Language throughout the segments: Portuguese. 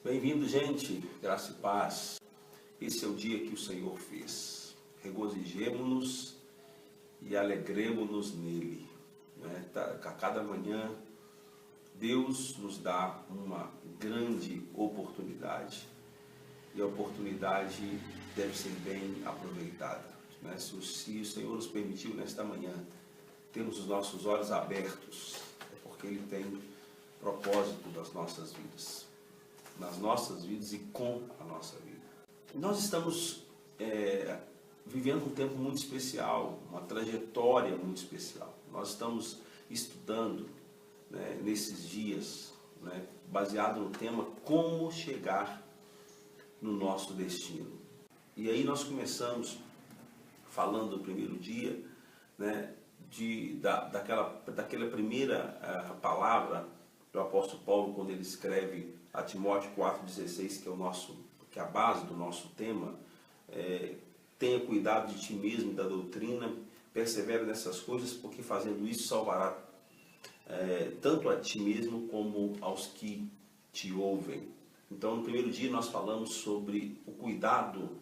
Bem-vindo, gente, graça e paz. Esse é o dia que o Senhor fez. Regozijemo-nos e alegremo-nos nele. A cada manhã, Deus nos dá uma grande oportunidade. E a oportunidade deve ser bem aproveitada. Se o Senhor nos permitiu nesta manhã termos os nossos olhos abertos, é porque Ele tem propósito das nossas vidas. Nas nossas vidas e com a nossa vida. Nós estamos vivendo um tempo muito especial, uma trajetória muito especial. Nós estamos estudando nesses dias, baseado no tema como chegar no nosso destino. E aí nós começamos falando do primeiro dia, daquela primeira palavra do apóstolo Paulo, quando ele escreve a Timóteo 4,16, que é a base do nosso tema. Tenha cuidado de ti mesmo e da doutrina, persevera nessas coisas, porque fazendo isso salvará tanto a ti mesmo como aos que te ouvem. Então, no primeiro dia nós falamos sobre o cuidado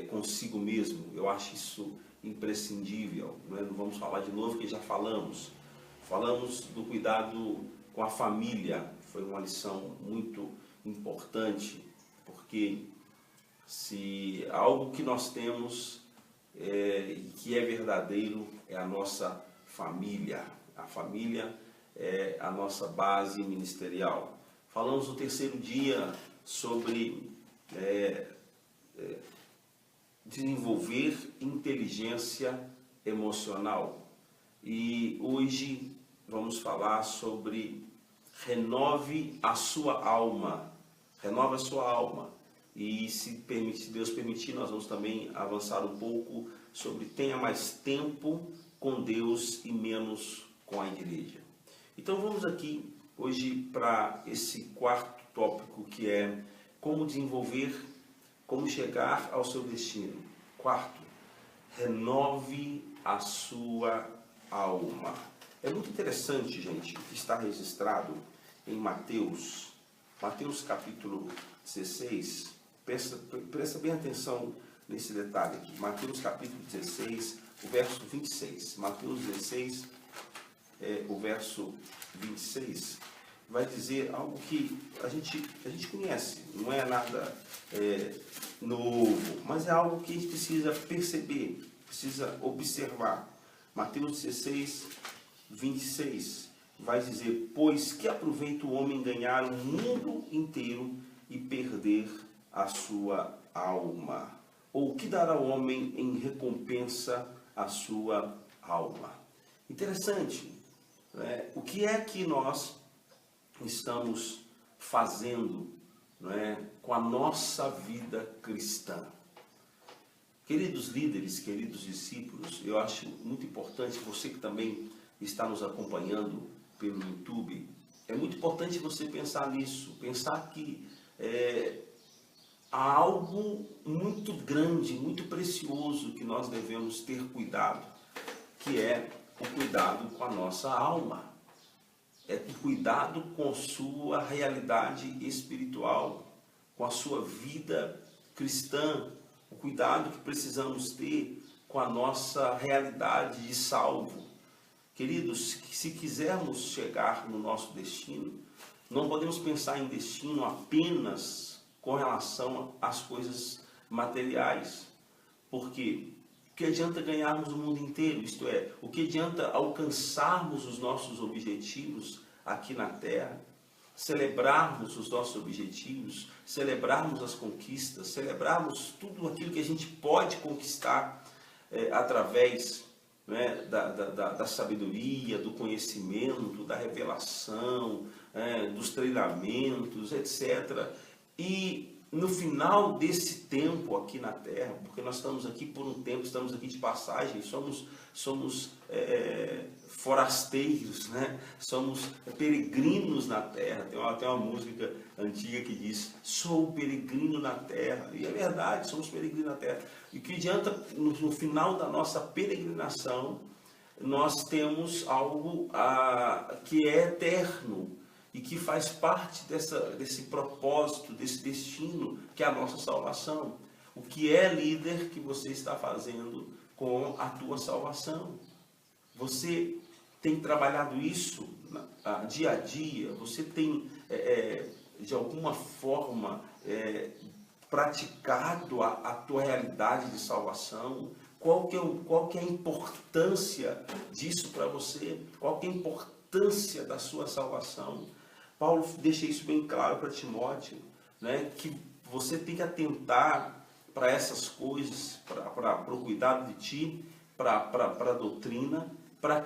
consigo mesmo. Eu acho isso imprescindível, não vamos falar de novo, que já falamos. Falamos do cuidado com a família. Foi uma lição muito importante, porque se algo que nós temos que é verdadeiro é a nossa família. A família é a nossa base ministerial. Falamos no terceiro dia sobre desenvolver inteligência emocional. E hoje vamos falar sobre renove a sua alma. Renove a sua alma. E se Deus permitir, nós vamos também avançar um pouco sobre tenha mais tempo com Deus e menos com a igreja. Então vamos aqui hoje para esse quarto tópico, que é como desenvolver, como chegar ao seu destino. Quarto, renove a sua alma. É muito interessante, gente, o que está registrado em Mateus capítulo 16. Presta bem atenção nesse detalhe aqui. Mateus capítulo 16, o verso 26. Mateus 16, o verso 26, vai dizer algo que a gente conhece. Não é nada novo, mas é algo que a gente precisa perceber, precisa observar. Mateus 16, 26 vai dizer: pois que aproveita o homem ganhar o mundo inteiro e perder a sua alma? Ou o que dará o homem em recompensa à sua alma? Interessante, o que é que nós estamos fazendo com a nossa vida cristã? Queridos líderes, queridos discípulos, eu acho muito importante, você que também está nos acompanhando pelo YouTube, é muito importante você pensar nisso, pensar que há algo muito grande, muito precioso que nós devemos ter cuidado, que é o cuidado com a nossa alma, é o cuidado com sua realidade espiritual, com a sua vida cristã, o cuidado que precisamos ter com a nossa realidade de salvo. Queridos, se quisermos chegar no nosso destino, não podemos pensar em destino apenas com relação às coisas materiais. Porque o que adianta ganharmos o mundo inteiro? Isto é, o que adianta alcançarmos os nossos objetivos aqui na Terra, celebrarmos os nossos objetivos, celebrarmos as conquistas, celebrarmos tudo aquilo que a gente pode conquistar através da sabedoria, do conhecimento, da revelação, dos treinamentos, etc. E no final desse tempo aqui na Terra, porque nós estamos aqui por um tempo, estamos aqui de passagem, somos forasteiros, somos peregrinos na Terra. Tem uma música antiga que diz: sou peregrino na Terra. E é verdade, somos peregrinos na Terra. E o que adianta, no final da nossa peregrinação, nós temos algo que é eterno. e que faz parte desse propósito, desse destino que é a nossa salvação. O que é, líder, que você está fazendo com a tua salvação? Você tem trabalhado isso dia a dia? Você tem, de alguma forma, praticado a tua realidade de salvação? Qual que é a importância disso para você? Qual que é a importância da sua salvação? Paulo deixa isso bem claro para Timóteo, né? Que você tem que atentar para essas coisas, para o cuidado de ti, para a doutrina, para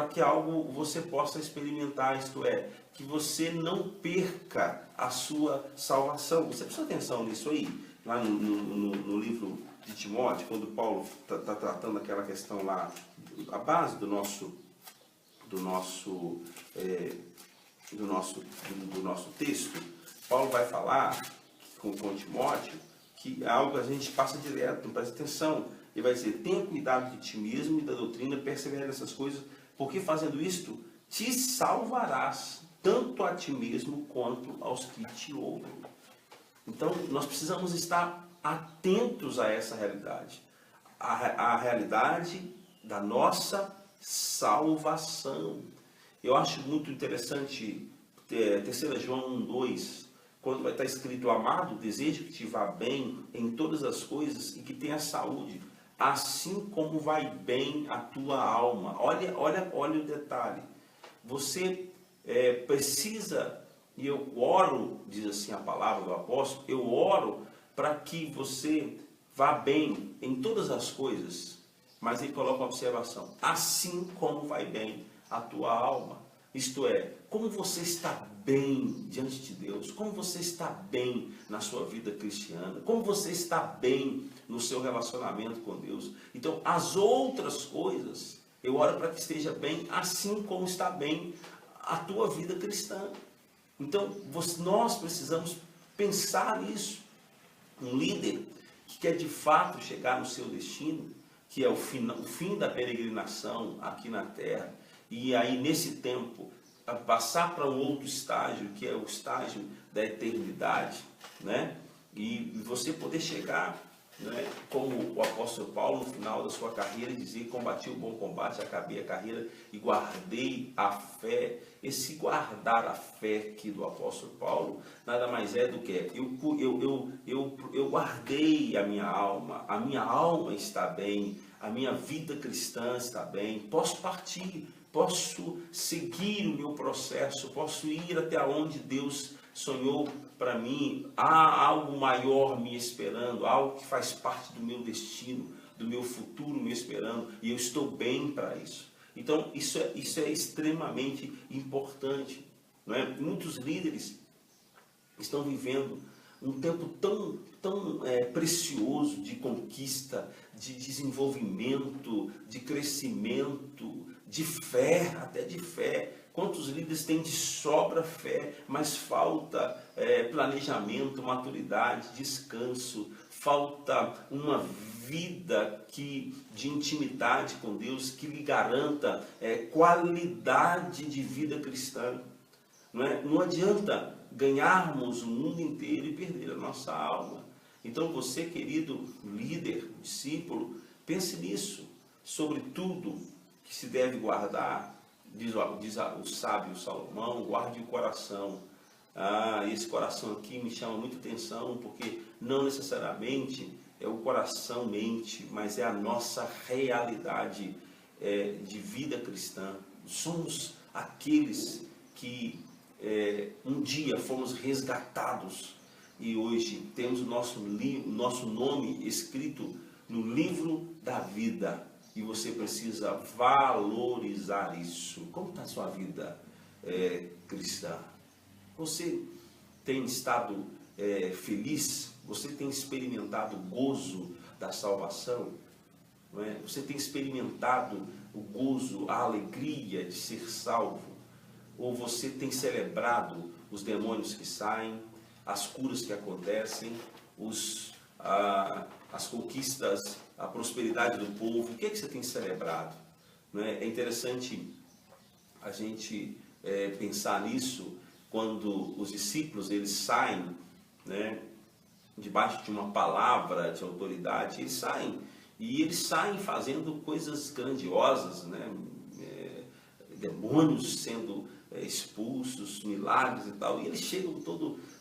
que algo você possa experimentar, isto é, que você não perca a sua salvação. Você precisa atenção nisso aí, lá no livro de Timóteo, quando Paulo está tratando aquela questão lá, a base do nosso texto. Paulo vai falar com Timóteo que é algo que a gente passa direto, não presta atenção. Ele vai dizer: tenha cuidado de ti mesmo e da doutrina, persevera nessas coisas, porque fazendo isto, te salvarás, tanto a ti mesmo quanto aos que te ouvem. Então, nós precisamos estar atentos a essa realidade, a realidade da nossa salvação. Eu acho muito interessante 3 João 1:2, quando vai estar escrito: amado, desejo que te vá bem em todas as coisas e que tenha saúde, assim como vai bem a tua alma. Olha o detalhe. Você precisa, e eu oro, diz assim a palavra do apóstolo, eu oro para que você vá bem em todas as coisas, mas ele coloca uma observação: assim como vai bem a tua alma. Isto é, como você está bem diante de Deus, como você está bem na sua vida cristiana, como você está bem no seu relacionamento com Deus. Então, as outras coisas, eu oro para que esteja bem, assim como está bem a tua vida cristã. Então, nós precisamos pensar nisso. Um líder que quer de fato chegar no seu destino, que é o fim da peregrinação aqui na terra, e aí nesse tempo passar para um outro estágio, que é o estágio da eternidade, né? E você poder chegar, né, como o apóstolo Paulo no final da sua carreira, dizer: combati o bom combate, acabei a carreira e guardei a fé. Esse guardar a fé aqui do apóstolo Paulo nada mais é do que eu guardei a minha alma está bem, a minha vida cristã está bem, posso partir, posso seguir o meu processo, posso ir até onde Deus sonhou para mim. Há algo maior me esperando, algo que faz parte do meu destino, do meu futuro me esperando, e eu estou bem para isso. Então, isso é extremamente importante, não é? Muitos líderes estão vivendo um tempo tão precioso de conquista, de desenvolvimento, de crescimento, de fé, até de fé. Quantos líderes têm de sobra fé, mas falta planejamento, maturidade, descanso, falta uma vida de intimidade com Deus que lhe garanta qualidade de vida cristã. Não adianta ganharmos o mundo inteiro e perder a nossa alma. Então você, querido líder, discípulo, pense nisso, sobre tudo que se deve guardar. Diz o sábio Salomão: guarde o coração. Esse coração aqui me chama muita atenção, porque não necessariamente é o coração mente, mas é a nossa realidade de vida cristã. Somos aqueles que um dia fomos resgatados e hoje temos o nosso nome escrito no livro da vida. E você precisa valorizar isso. Como está a sua vida cristã? Você tem estado feliz? Você tem experimentado o gozo da salvação? Não é? Você tem experimentado o gozo, a alegria de ser salvo? Ou você tem celebrado os demônios que saem, as curas que acontecem, as conquistas, a prosperidade do povo? O que você tem celebrado? Não é? É interessante a gente pensar nisso quando os discípulos eles saem, né, debaixo de uma palavra de autoridade, eles saem fazendo coisas grandiosas, né? Demônios sendo expulsos, milagres e tal, e eles chegam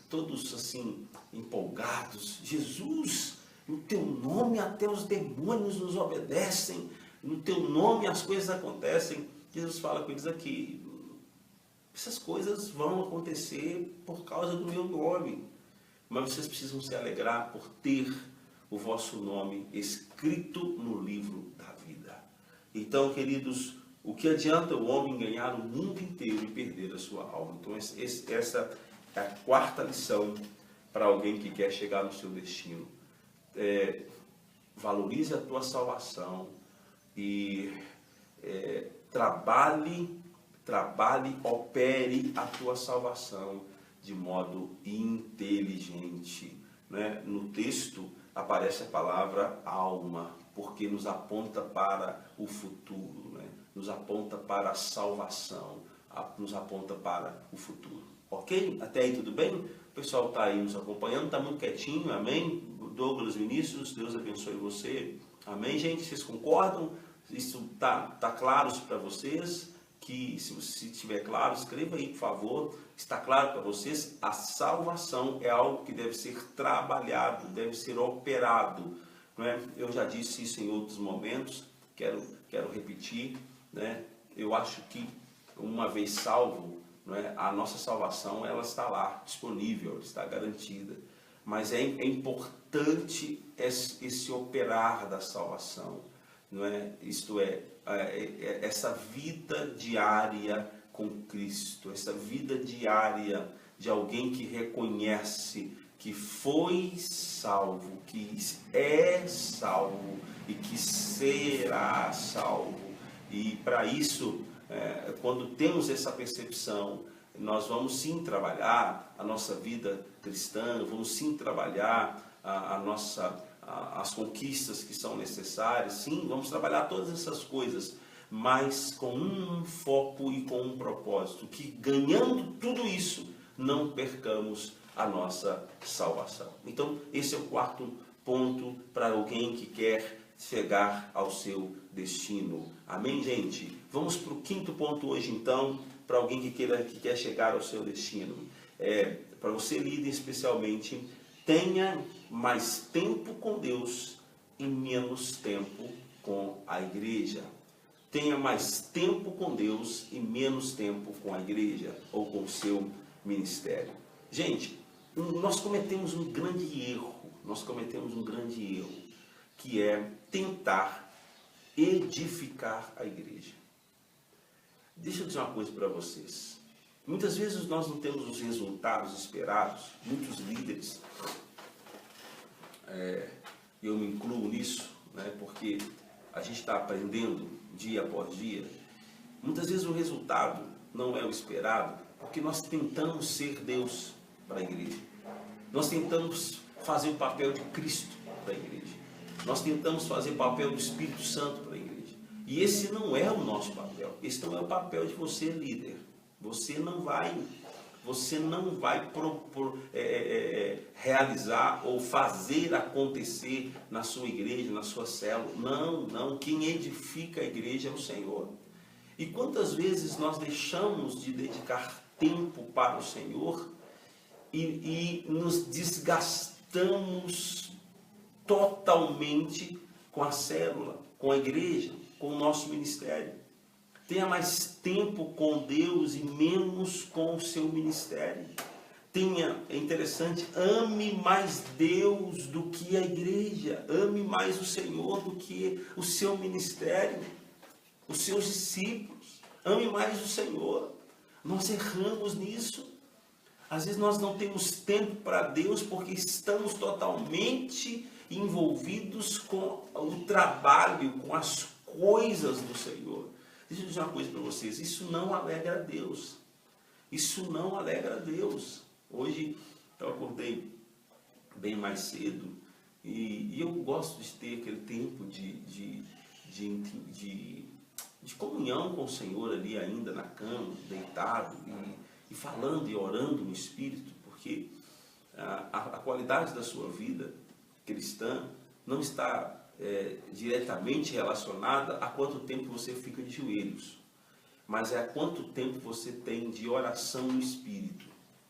todos assim empolgados. Jesus, no teu nome até os demônios nos obedecem, no teu nome as coisas acontecem. Jesus fala com eles aqui: essas coisas vão acontecer por causa do meu nome, mas vocês precisam se alegrar por ter o vosso nome escrito no livro da vida. Então, queridos, o que adianta o homem ganhar o mundo inteiro e perder a sua alma? Então, essa é a quarta lição para alguém que quer chegar no seu destino. Valorize a tua salvação e trabalhe, opere a tua salvação de modo inteligente, né? No texto aparece a palavra alma, porque nos aponta para o futuro, né? Nos aponta para a salvação, nos aponta para o futuro. Ok? Até aí tudo bem? O pessoal está aí nos acompanhando, está muito quietinho, amém? Douglas Vinícius, Deus abençoe você, amém, gente? Vocês concordam? Isso tá claro para vocês? Que se estiver claro, escreva aí, por favor. Está claro para vocês? A salvação é algo que deve ser trabalhado, deve ser operado, não é? Eu já disse isso em outros momentos, quero repetir, né? Eu acho que uma vez salvo, não é? A nossa salvação ela está lá, disponível, está garantida. Mas é importante esse operar da salvação, não é? Isto é, essa vida diária com Cristo, essa vida diária de alguém que reconhece que foi salvo, que é salvo e que será salvo. E para isso, quando temos essa percepção, nós vamos sim trabalhar a nossa vida cristã, vamos sim trabalhar as conquistas que são necessárias, sim, vamos trabalhar todas essas coisas, mas com um foco e com um propósito, que ganhando tudo isso, não percamos a nossa salvação. Então, esse é o quarto ponto para alguém que quer chegar ao seu destino. Amém, gente? Vamos para o quinto ponto hoje, então, para alguém que quer chegar ao seu destino. Para você, líder, especialmente, tenha mais tempo com Deus e menos tempo com a igreja. Tenha mais tempo com Deus e menos tempo com a igreja ou com o seu ministério. Gente, nós cometemos um grande erro, que é tentar edificar a igreja. Deixa eu dizer uma coisa para vocês. Muitas vezes nós não temos os resultados esperados, muitos líderes, eu me incluo nisso, né, porque a gente está aprendendo dia após dia. Muitas vezes o resultado não é o esperado, porque nós tentamos ser Deus para a igreja. Nós tentamos fazer o papel de Cristo para a igreja. Nós tentamos fazer o papel do Espírito Santo para a igreja. E esse não é o nosso papel. Esse não é o papel de você, líder. Você não vai realizar ou fazer acontecer na sua igreja, na sua célula. Não. Quem edifica a igreja é o Senhor. E quantas vezes nós deixamos de dedicar tempo para o Senhor e nos desgastamos totalmente com a célula, com a igreja, com o nosso ministério. Tenha mais tempo com Deus e menos com o seu ministério. É interessante, ame mais Deus do que a igreja. Ame mais o Senhor do que o seu ministério, os seus discípulos. Ame mais o Senhor. Nós erramos nisso. Às vezes nós não temos tempo para Deus porque estamos totalmente envolvidos com o trabalho, com as coisas do Senhor. Deixa eu dizer uma coisa para vocês, isso não alegra a Deus. Isso não alegra a Deus. Hoje eu acordei bem mais cedo e eu gosto de ter aquele tempo de comunhão com o Senhor ali ainda na cama, deitado. e falando e orando no Espírito, porque a qualidade da sua vida cristã não está diretamente relacionada a quanto tempo você fica de joelhos, mas é a quanto tempo você tem de oração no Espírito.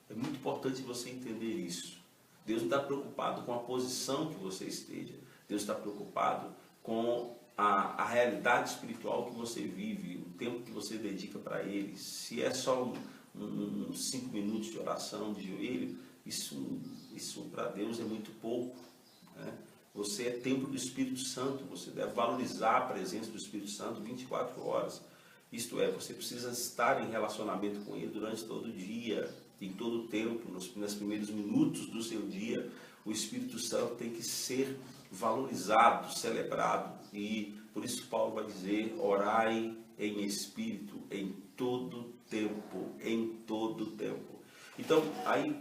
É muito importante você entender isso. Deus não está preocupado com a posição que você esteja, Deus está preocupado com a realidade espiritual que você vive, o tempo que você dedica para Ele. Se é só uns 5 minutos de oração de joelho, isso para Deus é muito pouco, né? Você é templo do Espírito Santo, você deve valorizar a presença do Espírito Santo 24 horas. Isto é, você precisa estar em relacionamento com Ele durante todo o dia, em todo o tempo, nos primeiros minutos do seu dia. O Espírito Santo tem que ser valorizado, celebrado. E por isso Paulo vai dizer: orai em espírito em todo tempo, em todo tempo. Então, aí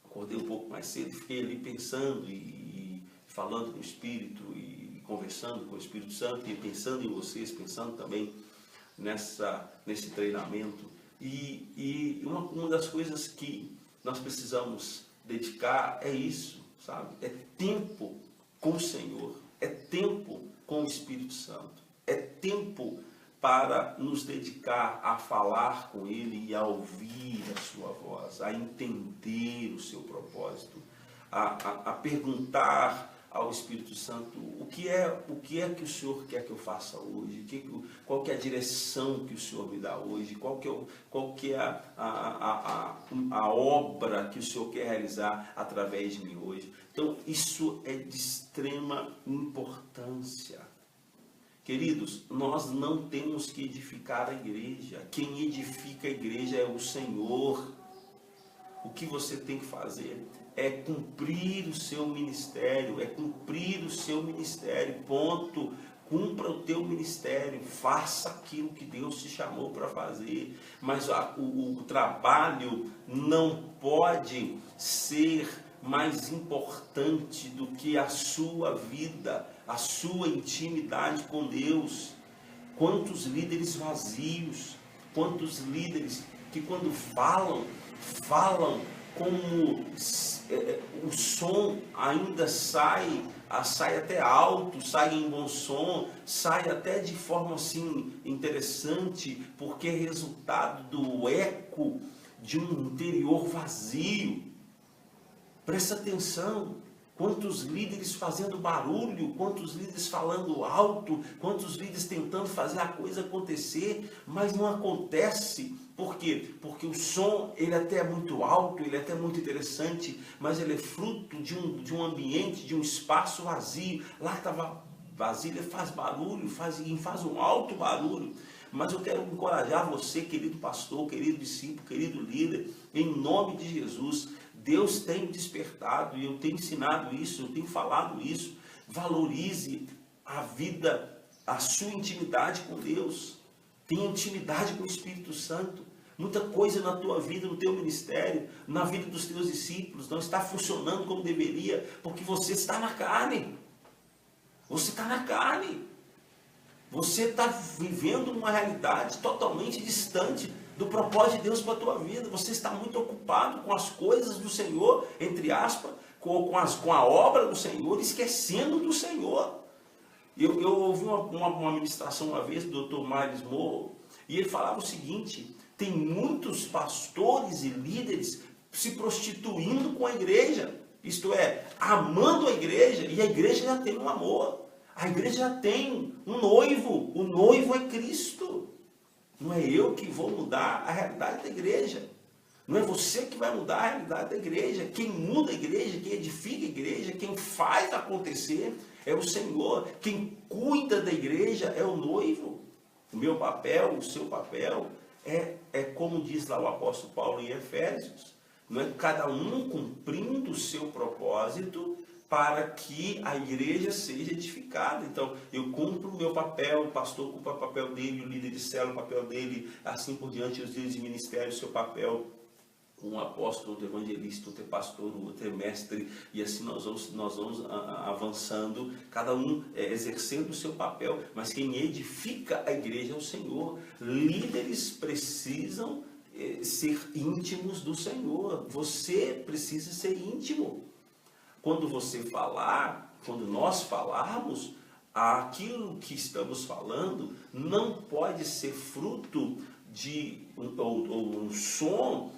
acordei um pouco mais cedo, fiquei ali pensando e falando com o Espírito e conversando com o Espírito Santo e pensando em vocês, pensando também nesse treinamento. E uma das coisas que nós precisamos dedicar é isso, sabe? É tempo com o Senhor, é tempo com o Espírito Santo, é tempo para nos dedicar a falar com Ele e a ouvir a sua voz, a entender o seu propósito, a perguntar ao Espírito Santo o que é que o Senhor quer que eu faça hoje, qual que é a direção que o Senhor me dá hoje, qual que é a obra que o Senhor quer realizar através de mim hoje. Então isso é de extrema importância. Queridos, nós não temos que edificar a igreja. Quem edifica a igreja é o Senhor. O que você tem que fazer é cumprir o seu ministério, ponto. Cumpra o teu ministério, faça aquilo que Deus te chamou para fazer, mas o trabalho não pode ser mais importante do que a sua vida, a sua intimidade com Deus. Quantos líderes vazios, quantos líderes que quando falam como o som ainda sai até alto, sai em bom som, sai até de forma assim interessante, porque é resultado do eco de um interior vazio. Presta atenção, quantos líderes fazendo barulho, quantos líderes falando alto, quantos líderes tentando fazer a coisa acontecer, mas não acontece. Por quê? Porque o som, ele até é muito alto, ele é até muito interessante, mas ele é fruto de um ambiente, de um espaço vazio. Lá estava vazio, ele faz barulho, faz um alto barulho. Mas eu quero encorajar você, querido pastor, querido discípulo, querido líder, em nome de Jesus. Deus tem despertado, e eu tenho ensinado isso, eu tenho falado isso. Valorize a vida, a sua intimidade com Deus. Tenha intimidade com o Espírito Santo. Muita coisa na tua vida, no teu ministério, na vida dos teus discípulos, não está funcionando como deveria, porque você está na carne. Você está na carne. Você está vivendo uma realidade totalmente distante do propósito de Deus para a tua vida. Você está muito ocupado com as coisas do Senhor, entre aspas, com a obra do Senhor, esquecendo do Senhor. Eu ouvi uma ministração uma vez do Dr. Miles Morrow, e ele falava o seguinte: tem muitos pastores e líderes se prostituindo com a igreja, isto é, amando a igreja, e a igreja já tem um amor, a igreja já tem um noivo, o noivo é Cristo. Não é eu que vou mudar a realidade da igreja. Não é você que vai mudar a realidade da igreja. Quem muda a igreja, quem edifica a igreja, quem faz acontecer é o Senhor. Quem cuida da igreja é o noivo. O meu papel, o seu papel, é como diz lá o apóstolo Paulo em Efésios. Não é cada um cumprindo o seu propósito para que a igreja seja edificada. Então, eu cumpro o meu papel, o pastor cumpre o papel dele, o líder de célula o papel dele, assim por diante, os líderes de ministério, o seu papel. Um apóstolo, outro evangelista, outro pastor, outro mestre, e assim nós vamos avançando, cada um exercendo o seu papel, mas quem edifica a igreja é o Senhor. Líderes precisam ser íntimos do Senhor. Você precisa ser íntimo. Quando você falar, quando nós falarmos, aquilo que estamos falando não pode ser fruto de ou um som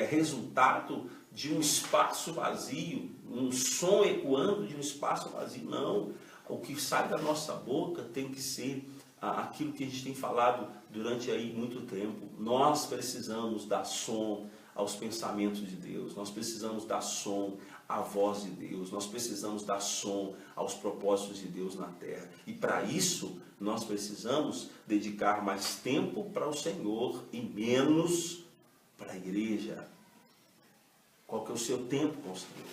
resultado de um espaço vazio, um som ecoando de um espaço vazio. Não. O que sai da nossa boca tem que ser aquilo que a gente tem falado durante aí muito tempo. Nós precisamos dar som aos pensamentos de Deus, nós precisamos dar som à voz de Deus, nós precisamos dar som aos propósitos de Deus na terra. E para isso, nós precisamos dedicar mais tempo para o Senhor e menos para a igreja. Qual que é o seu tempo com o Senhor?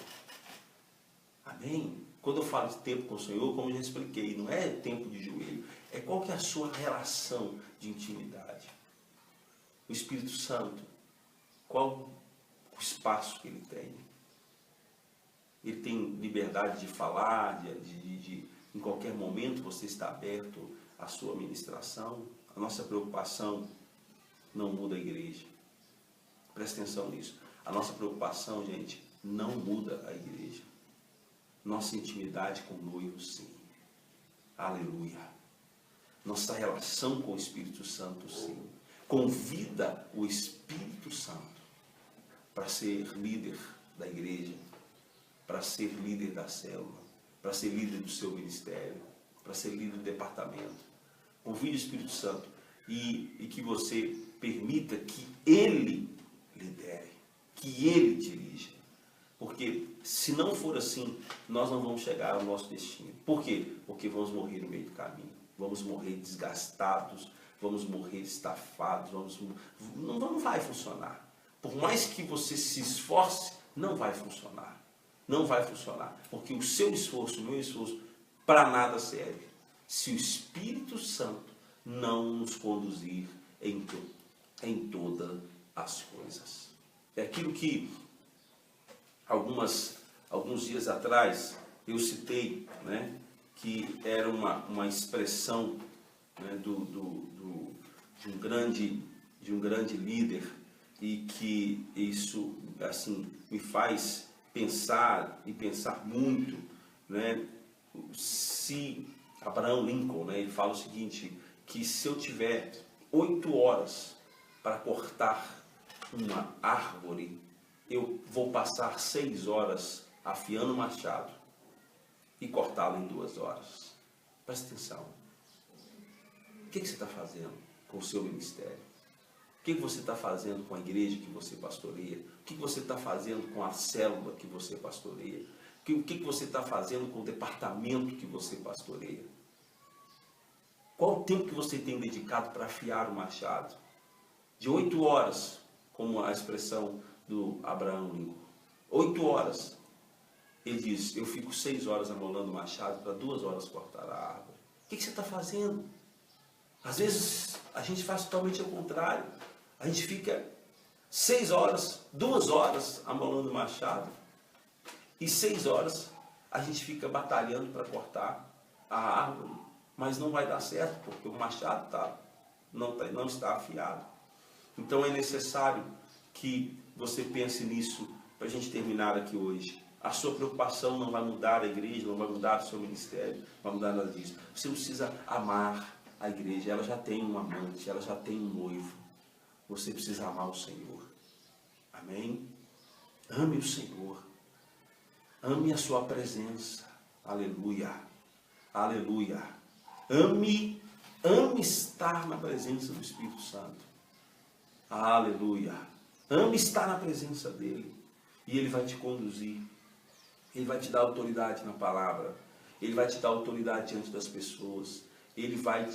Amém? Quando eu falo de tempo com o Senhor, como eu já expliquei, não é tempo de joelho, é qual que é a sua relação de intimidade. O Espírito Santo, qual o espaço que ele tem? Ele tem liberdade de falar, em qualquer momento você está aberto à sua ministração. A nossa preocupação não muda a igreja. Presta atenção nisso. A nossa preocupação, gente, não muda a igreja. Nossa intimidade com o noivo, sim. Aleluia. Nossa relação com o Espírito Santo, sim. Convida o Espírito Santo para ser líder da igreja, para ser líder da célula, para ser líder do seu ministério, para ser líder do departamento. Convide o Espírito Santo e que você permita que Ele lidere, que Ele dirija. Porque se não for assim, nós não vamos chegar ao nosso destino. Por quê? Porque vamos morrer no meio do caminho. Vamos morrer desgastados, vamos morrer estafados, não vai funcionar. Por mais que você se esforce, não vai funcionar. Não vai funcionar. Porque o seu esforço, o meu esforço, para nada serve. Se o Espírito Santo não nos conduzir em todas as coisas. É aquilo que alguns dias atrás eu citei, né, que era uma expressão, né, de um grande líder, e que isso assim me faz pensar muito, né, se Abraham Lincoln, né, ele fala o seguinte, que se eu tiver 8 horas para cortar uma árvore, eu vou passar 6 horas afiando o machado e cortá-lo em 2 horas. Presta atenção. O que você está fazendo com o seu ministério? O que você está fazendo com a igreja que você pastoreia? O que você está fazendo com a célula que você pastoreia? O que você está fazendo com o departamento que você pastoreia? Qual o tempo que você tem dedicado para afiar o machado? De 8 horas, como a expressão do Abraham Lincoln. 8 horas. Ele diz, eu fico 6 horas amolando o machado para 2 horas cortar a árvore. O que você está fazendo? Às vezes a gente faz totalmente ao contrário. A gente fica 6 horas, 2 horas amolando o machado, e 6 horas a gente fica batalhando para cortar a árvore, mas não vai dar certo, porque o machado não está afiado. Então é necessário que você pense nisso para a gente terminar aqui hoje. A sua preocupação não vai mudar a igreja, não vai mudar o seu ministério, não vai mudar nada disso. Você precisa amar a igreja, ela já tem um amante, ela já tem um noivo. Você precisa amar o Senhor. Amém? Ame o Senhor. Ame a sua presença. Aleluia. Aleluia. Ame estar na presença do Espírito Santo. Aleluia. Ame estar na presença dele. E ele vai te conduzir. Ele vai te dar autoridade na palavra. Ele vai te dar autoridade diante das pessoas. Ele vai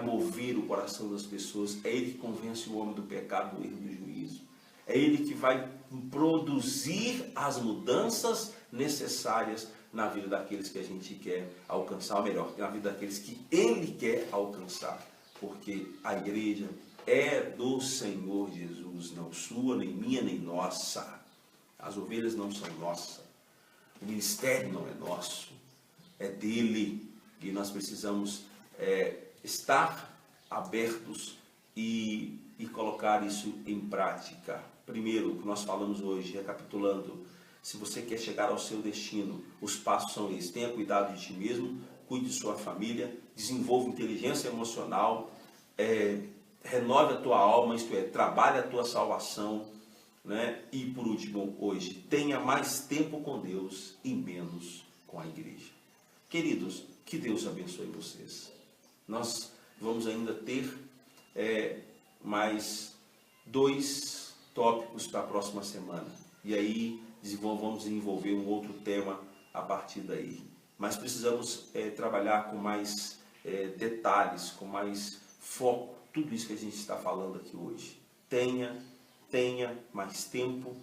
mover o coração das pessoas. É ele que convence o homem do pecado, do erro e do juízo. É ele que vai produzir as mudanças necessárias na vida daqueles que a gente quer alcançar, ou melhor, na vida daqueles que ele quer alcançar. Porque a igreja é do Senhor Jesus, não sua, nem minha, nem nossa. As ovelhas não são nossas. O ministério não é nosso. É dele. E nós precisamos estar abertos e colocar isso em prática. Primeiro, o que nós falamos hoje, recapitulando, se você quer chegar ao seu destino, os passos são esses: tenha cuidado de ti mesmo, cuide de sua família, desenvolva inteligência emocional, renove a tua alma, isto é, trabalhe a tua salvação, né? E por último, hoje, tenha mais tempo com Deus e menos com a igreja. Queridos, que Deus abençoe vocês. Nós vamos ainda ter mais 2 tópicos para a próxima semana. E aí vamos desenvolver um outro tema a partir daí. Mas precisamos trabalhar com mais detalhes, com mais foco, tudo isso que a gente está falando aqui hoje. Tenha mais tempo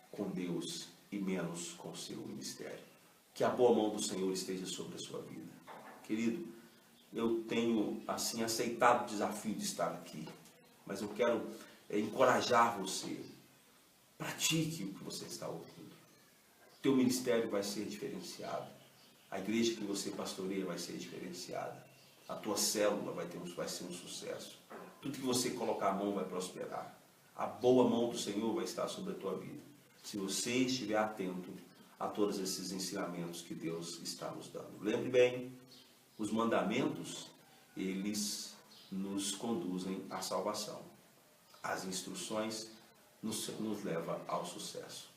com Deus e menos com o seu ministério. Que a boa mão do Senhor esteja sobre a sua vida. Querido, eu tenho assim aceitado o desafio de estar aqui, mas eu quero encorajar você. Pratique o que você está ouvindo. Teu ministério vai ser diferenciado. A igreja que você pastoreia vai ser diferenciada. A tua célula vai ser um sucesso. Tudo que você colocar a mão vai prosperar. A boa mão do Senhor vai estar sobre a tua vida, se você estiver atento a todos esses ensinamentos que Deus está nos dando. Lembre bem, os mandamentos, eles nos conduzem à salvação. As instruções nos levam ao sucesso.